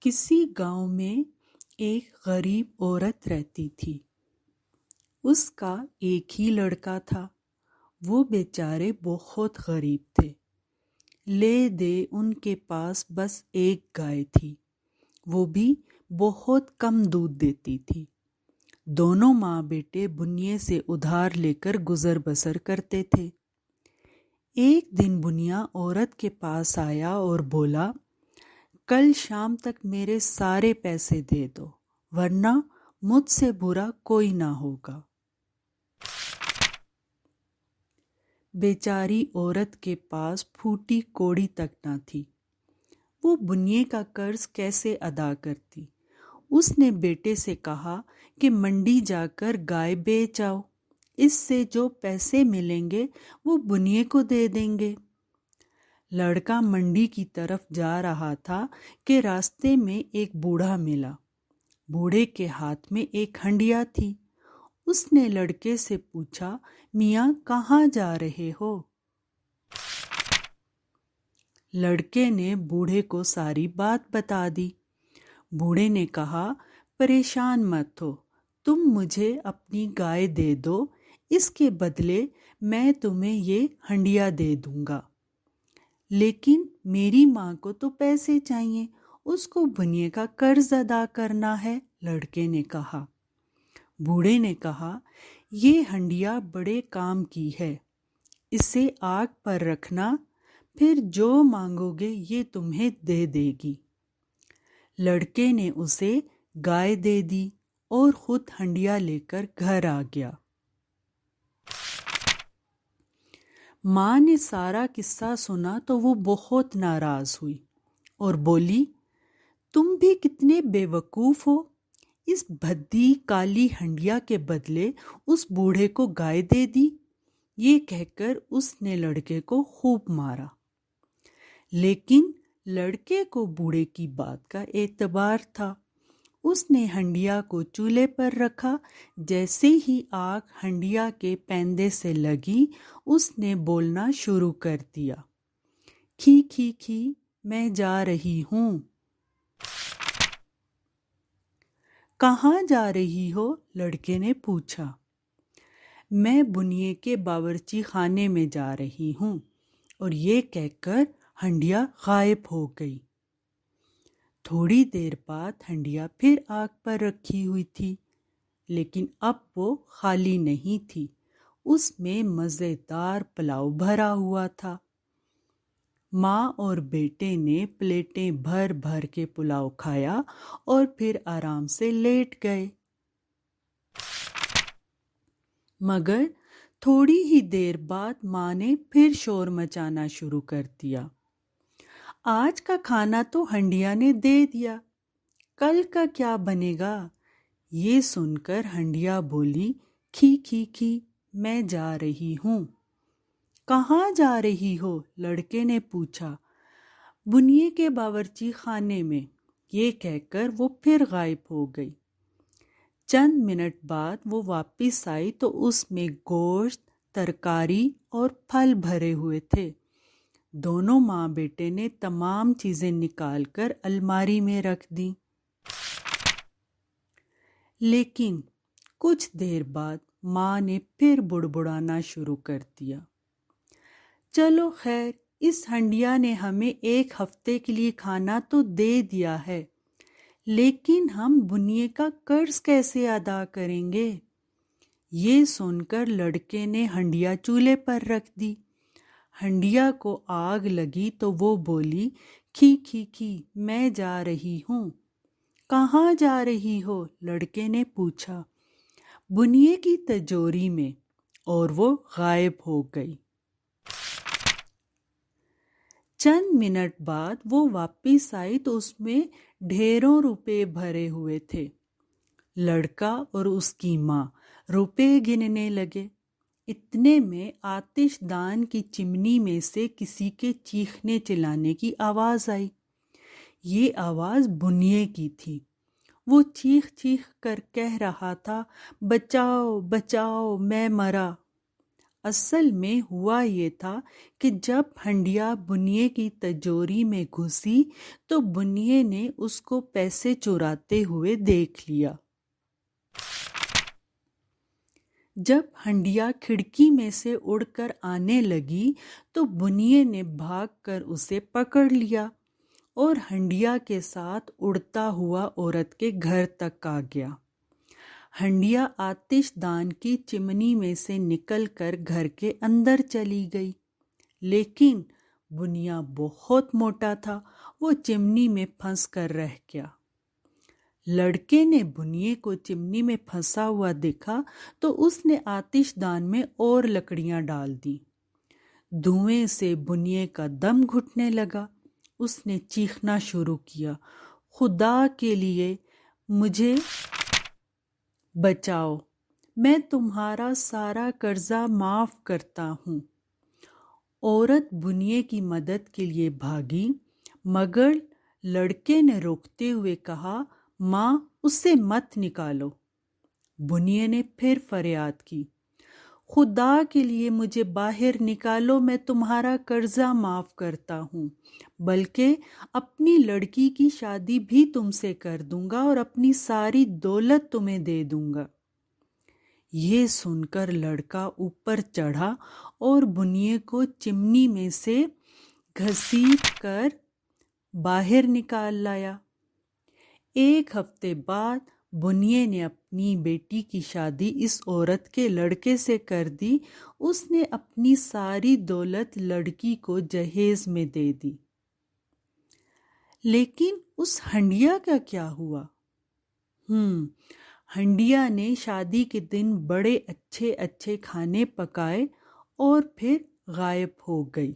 کسی گاؤں میں ایک غریب عورت رہتی تھی۔ اس کا ایک ہی لڑکا تھا۔ وہ بیچارے بہت غریب تھے۔ لے دے ان کے پاس بس ایک گائے تھی، وہ بھی بہت کم دودھ دیتی تھی۔ دونوں ماں بیٹے بنیے سے ادھار لے کر گزر بسر کرتے تھے۔ ایک دن بنیا عورت کے پاس آیا اور بولا، کل شام تک میرے سارے پیسے دے دو ورنہ مجھ سے برا کوئی نہ ہوگا۔ بیچاری عورت کے پاس پھوٹی کوڑی تک نہ تھی۔ وہ بنیے کا قرض کیسے ادا کرتی؟ اس نے بیٹے سے کہا کہ منڈی جا کر گائے بیچ آؤ، اس سے جو پیسے ملیں گے وہ بنیے کو دے دیں گے۔ لڑکا منڈی کی طرف جا رہا تھا کہ راستے میں ایک بوڑھا ملا۔ بوڑھے کے ہاتھ میں ایک ہنڈیا تھی۔ اس نے لڑکے سے پوچھا، میاں کہاں جا رہے ہو؟ لڑکے نے بوڑھے کو ساری بات بتا دی۔ بوڑھے نے کہا، پریشان مت ہو، تم مجھے اپنی گائے دے دو، اس کے بدلے میں تمہیں یہ ہنڈیا دے دوں گا۔ لیکن میری ماں کو تو پیسے چاہیے، اس کو بنیے کا قرض ادا کرنا ہے، لڑکے نے کہا۔ بوڑھے نے کہا، یہ ہنڈیا بڑے کام کی ہے، اسے آگ پر رکھنا، پھر جو مانگو گے یہ تمہیں دے دے گی۔ لڑکے نے اسے گائے دے دی اور خود ہنڈیا لے کر گھر آ گیا۔ ماں نے سارا قصہ سنا تو وہ بہت ناراض ہوئی اور بولی، تم بھی کتنے بے وقوف ہو، اس بھدی کالی ہنڈیا کے بدلے اس بوڑھے کو گائے دے دی۔ یہ کہہ کر اس نے لڑکے کو خوب مارا۔ لیکن لڑکے کو بوڑھے کی بات کا اعتبار تھا۔ اس نے ہنڈیا کو چولہے پر رکھا۔ جیسے ہی آگ ہنڈیا کے پیندے سے لگی، اس نے بولنا شروع کر دیا، کھی کھی کھی میں جا رہی ہوں۔ کہاں جا رہی ہو؟ لڑکے نے پوچھا۔ میں بنیے کے باورچی خانے میں جا رہی ہوں، اور یہ کہہ کر ہنڈیا غائب ہو گئی۔ تھوڑی دیر بعد ہنڈیا پھر آگ پر رکھی ہوئی تھی، لیکن اب وہ خالی نہیں تھی، اس میں مزیدار پلاؤ بھرا ہوا تھا۔ ماں اور بیٹے نے پلیٹیں بھر بھر کے پلاؤ کھایا اور پھر آرام سے لیٹ گئے۔ مگر تھوڑی ہی دیر بعد ماں نے پھر شور مچانا شروع کر دیا، آج کا کھانا تو ہنڈیا نے دے دیا، کل کا کیا بنے گا؟ یہ سن کر ہنڈیا بولی، کھی کھی کھی میں جا رہی ہوں۔ کہاں جا رہی ہو؟ لڑکے نے پوچھا۔ بنیے کے باورچی خانے میں، یہ کہہ کر وہ پھر غائب ہو گئی۔ چند منٹ بعد وہ واپس آئی تو اس میں گوشت، ترکاری اور پھل بھرے ہوئے تھے۔ دونوں ماں بیٹے نے تمام چیزیں نکال کر الماری میں رکھ دیں۔ لیکن کچھ دیر بعد ماں نے پھر بڑبڑانا شروع کر دیا، چلو خیر، اس ہنڈیا نے ہمیں ایک ہفتے کے لیے کھانا تو دے دیا ہے، لیکن ہم بنیے کا قرض کیسے ادا کریں گے؟ یہ سن کر لڑکے نے ہنڈیا چولہے پر رکھ دی۔ ہنڈیا کو آگ لگی تو وہ بولی، کھی کھی کھی میں جا رہی ہوں۔ کہاں جا رہی ہو؟ لڑکے نے پوچھا۔ بنیے کی تجوری میں، اور وہ غائب ہو گئی۔ چند منٹ بعد وہ واپس آئی تو اس میں ڈھیروں روپے بھرے ہوئے تھے۔ لڑکا اور اس کی ماں روپے گننے لگے۔ اتنے میں آتش دان کی چمنی میں سے کسی کے چیخنے چلانے کی آواز آئی۔ یہ آواز بنیے کی تھی۔ وہ چیخ چیخ کر کہہ رہا تھا، بچاؤ بچاؤ میں مرا۔ اصل میں ہوا یہ تھا کہ جب ہنڈیا بنیے کی تجوری میں گھسی تو بنیے نے اس کو پیسے چراتے ہوئے دیکھ لیا۔ جب ہنڈیا کھڑکی میں سے اڑ کر آنے لگی تو بنیے نے بھاگ کر اسے پکڑ لیا اور ہنڈیا کے ساتھ اڑتا ہوا عورت کے گھر تک آ گیا۔ ہنڈیا آتش دان کی چمنی میں سے نکل کر گھر کے اندر چلی گئی، لیکن بنیا بہت موٹا تھا، وہ چمنی میں پھنس کر رہ گیا۔ لڑکے نے بنیے کو چمنی میں پھنسا ہوا دیکھا تو اس نے آتش دان میں اور لکڑیاں ڈال دیں۔ دھوئیں سے بنیے کا دم گھٹنے لگا۔ اس نے چیخنا شروع کیا، خدا کے لیے مجھے بچاؤ، میں تمہارا سارا قرضہ معاف کرتا ہوں۔ عورت بنیے کی مدد کے لیے بھاگی، مگر لڑکے نے روکتے ہوئے کہا، ماں اسے مت نکالو۔ بنیے نے پھر فریاد کی، خدا کے لیے مجھے باہر نکالو، میں تمہارا قرضہ معاف کرتا ہوں، بلکہ اپنی لڑکی کی شادی بھی تم سے کر دوں گا اور اپنی ساری دولت تمہیں دے دوں گا۔ یہ سن کر لڑکا اوپر چڑھا اور بنیے کو چمنی میں سے گھسیٹ کر باہر نکال لایا۔ ایک ہفتے بعد بنیے نے اپنی بیٹی کی شادی اس عورت کے لڑکے سے کر دی۔ اس نے اپنی ساری دولت لڑکی کو جہیز میں دے دی۔ لیکن اس ہنڈیا کا کیا ہوا؟ ہنڈیا نے شادی کے دن بڑے اچھے اچھے کھانے پکائے اور پھر غائب ہو گئی۔